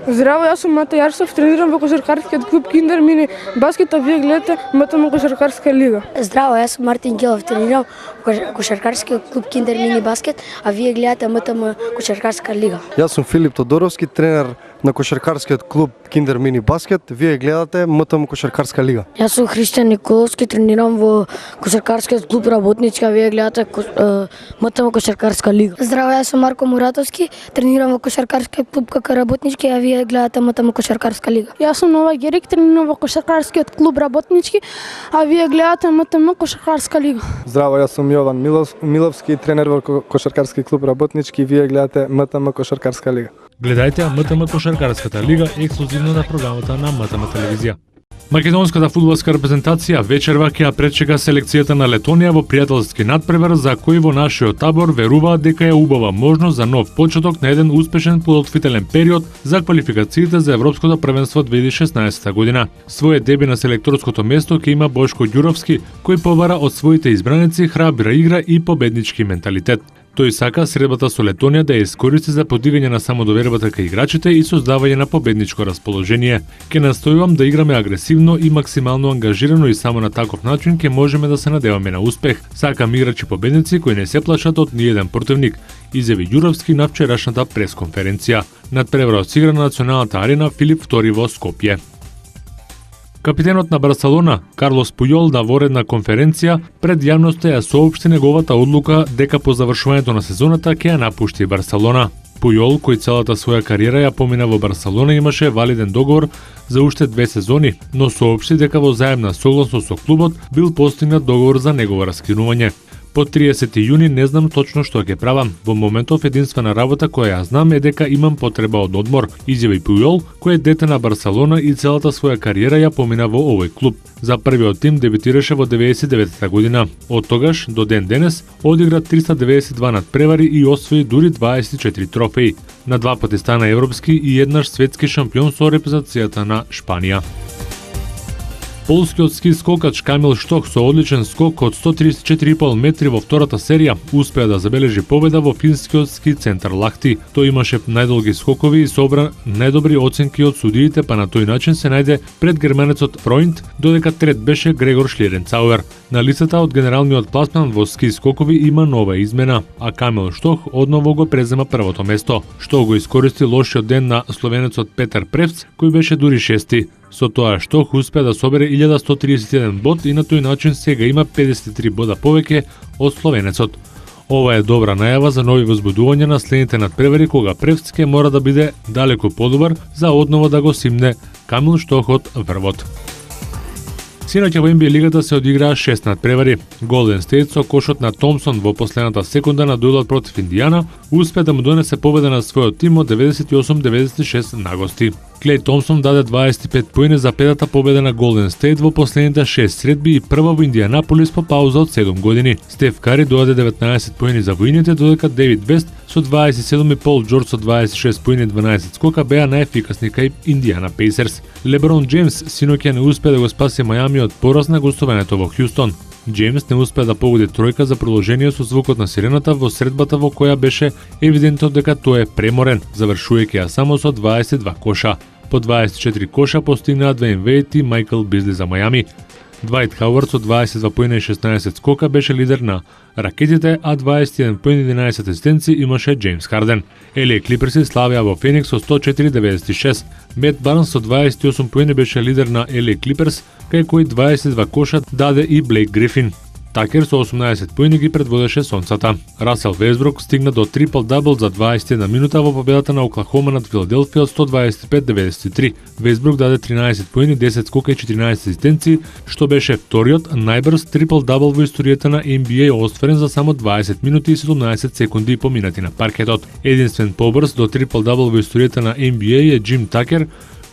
Здраво, јас сум Мата Јарсов, тренирам во кошаркарскиот клуб Киндер Мини Баскет, а вие гледате МТМ кошаркарска лига. Здраво, јас сум Мартин Ѓелов, тренирам во кошаркарскиот клуб Киндер Мини Баскет, а вие гледате МТМ кошаркарска лига. Јас сум Филип Тодоровски, тренер на кошаркарскиот клуб Киндер Мини Баскет. Вие гледате МТМ кошаркарска лига. Јас сум Христијан Николовски, тренирам во кошаркарскиот клуб Работнички, а вие гледате МТМ кошаркарска лига. Здраво, јас сум Марко Муратовски, тренирам во кошаркарскиот клуб КК Работнички, а вие гледате МТМ кошаркарска лига. Јас сум Нова Герик, тренирам во кошаркарскиот клуб Работнички, а вие гледате МТМ кошаркарска лига. Здраво, јас сум Јован Миловски, тренер во кошаркарски клуб Работнички, вие гледате МТМ кошаркарска лига. Гледајте МТМ кошаркарската лига ексклузивно на програмата на МТМ телевизија. Македонската фудбалска репрезентација вечерва ќе ја пречека селекцијата на Летонија во пријателски надпревар за кој во нашиот табор веруваат дека е убава можност за нов почеток на еден успешен подготвителен период за квалификациите за Европското првенство 2016 година. Своје деби на селекторското место ќе има Бошко Ѓуровски, кој побара од своите избраници храбра игра и победнички менталитет. Тој сака средбата со Летонија да ја искористи за подигање на самодовербата кај играчите и создавање на победничко расположение. Ке настојувам да играме агресивно и максимално ангажирано и само на таков начин ке можеме да се надеваме на успех. Сакам играчи победници кои не се плашат од ниеден противник, изјави Ѓуровски на вчерашната пресконференција. Надпреварот се игра на националната арена Филип II во Скопје. Капитенот на Барселона, Карлос Пујол, на воредна конференција пред јавноста ја соопшти неговата одлука дека по завршувањето на сезоната ќе ја напушти Барселона. Пујол, кој целата своја кариера ја помина во Барселона, имаше валиден договор за уште 2 сезони, но соопшти дека во заемна согласност со клубот бил постигнат договор за негово раскинување. По 30 јуни не знам точно што ќе правам. Во моментов единствена работа која ја знам е дека имам потреба од одмор, изјави Пујол, кој е дете на Барселона и целата своја кариера ја помина во овој клуб. За првиот тим дебитираше во 99 година. Од тогаш до ден денес одигра 392 надпревари и освои дури 24 трофеи. На 2 пати стана европски и еднаш светски шампион со репрезентацијата на Шпанија. Полскиот ски скокач Камил Штох со одличен скок од 134,5 метри во втората серија успеа да забележи победа во финскиот ски центар Лахти. Тој имаше најдолги скокови и собра најдобри оценки од судиите, па на тој начин се најде пред германецот Фройнд, додека трет беше Грегор Шлиренцауер. На листата од генералниот пласман во ски скокови има нова измена, а Камил Штох одново го презема првото место, што го искористи лошиот ден на словенецот Петар Превц, кој беше дури шести. Со тоа Штох успеа да собере 1131 бод и на тој начин сега има 53 бода повеќе од словенецот. Ова е добра најава за нови возбудувања на следните надпревари кога Превц ке мора да биде далеку подобар за одново да го симне Камил Штох од врвот. Синоќа во NBA лигата се одиграа 6 надпревари. Голден Стейт со кошот на Томсон во последната секунда на дуелот против Индијана успеа да му донесе победа на својот тим од 98-96 на гости. Клеј Томсон даде 25 поени за петата победа на Голден Стейт во последните 6 средби и прва во Индијанаполис по пауза од 7 години. Стеф Кари додаде 19 поени за воините, додека Девид Вест со 27 и Пол Џорџ со 26 поени и 12 скока беа најефикасни кај Индијана Пейсерс. Леброн Џејмс синоќа не успеа да го спаси Мајами од пораз на гостувањето во Хјустон. Џејмс не успеа да погоди тројка за продолжение со звукот на сирената во средбата во која беше евидентно дека тој е преморен, завршувајќи ја само со 22 коша. По 24 коша постигнаа Двејн Вејд и Мајкл Бизли за Мајами. Двајт Хауард со 22 поени и 16 скока беше лидер на ракетите, а 21 поени и 11 асистенци имаше Џејмс Харден. LA Клиперси славеа во Феникс со 104-96. Мет Барнс со 28 поени беше лидер на LA Клиперс, кај кој 22 коша даде и Блейк Грифин. Такер со 18 поени ги предводеше сонцата. Расел Весбрук стигна до трипл-дабл за 21 минута во победата на Оклахома над Филаделфија од 125-93. Весбрук даде 13 поени, 10 скока и 14 асистенции, што беше вториот најбрз трипл-дабл во историјата на NBA остварен за само 20 минути и 17 секунди поминати на паркетот. Единствен побрз до трипл-дабл во историјата на NBA е Џим Такер,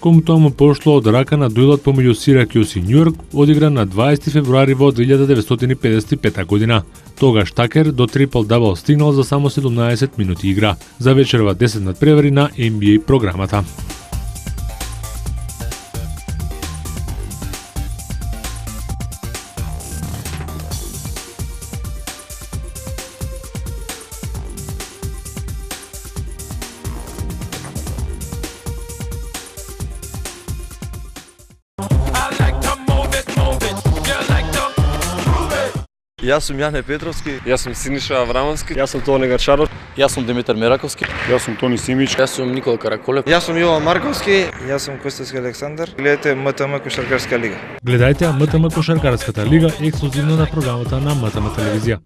кому тоа му пошло од рака на дуелот помеѓу Сиракјус и Њујорк, одигран на 20 февруари во 1955 година. Тогаш Такер до трипл-дабл стигнал за само 17 минути игра. За вечерва 10 надпревари на NBA програмата. Јас сум Јане Петровски. Јас сум Синиша Аврамовски. Јас сум Тони Гарчаров. Јас сум Димитар Мераковски. Јас сум Тони Симич. Јас сум Никола Караколев. Јас сум Јован Марковски. Јас сум Костовски Александар. Гледате МТМ Кошаркарска лига. Гледајте МТМ Кошаркарската лига ексклузивно на програмата на МТМ телевизија.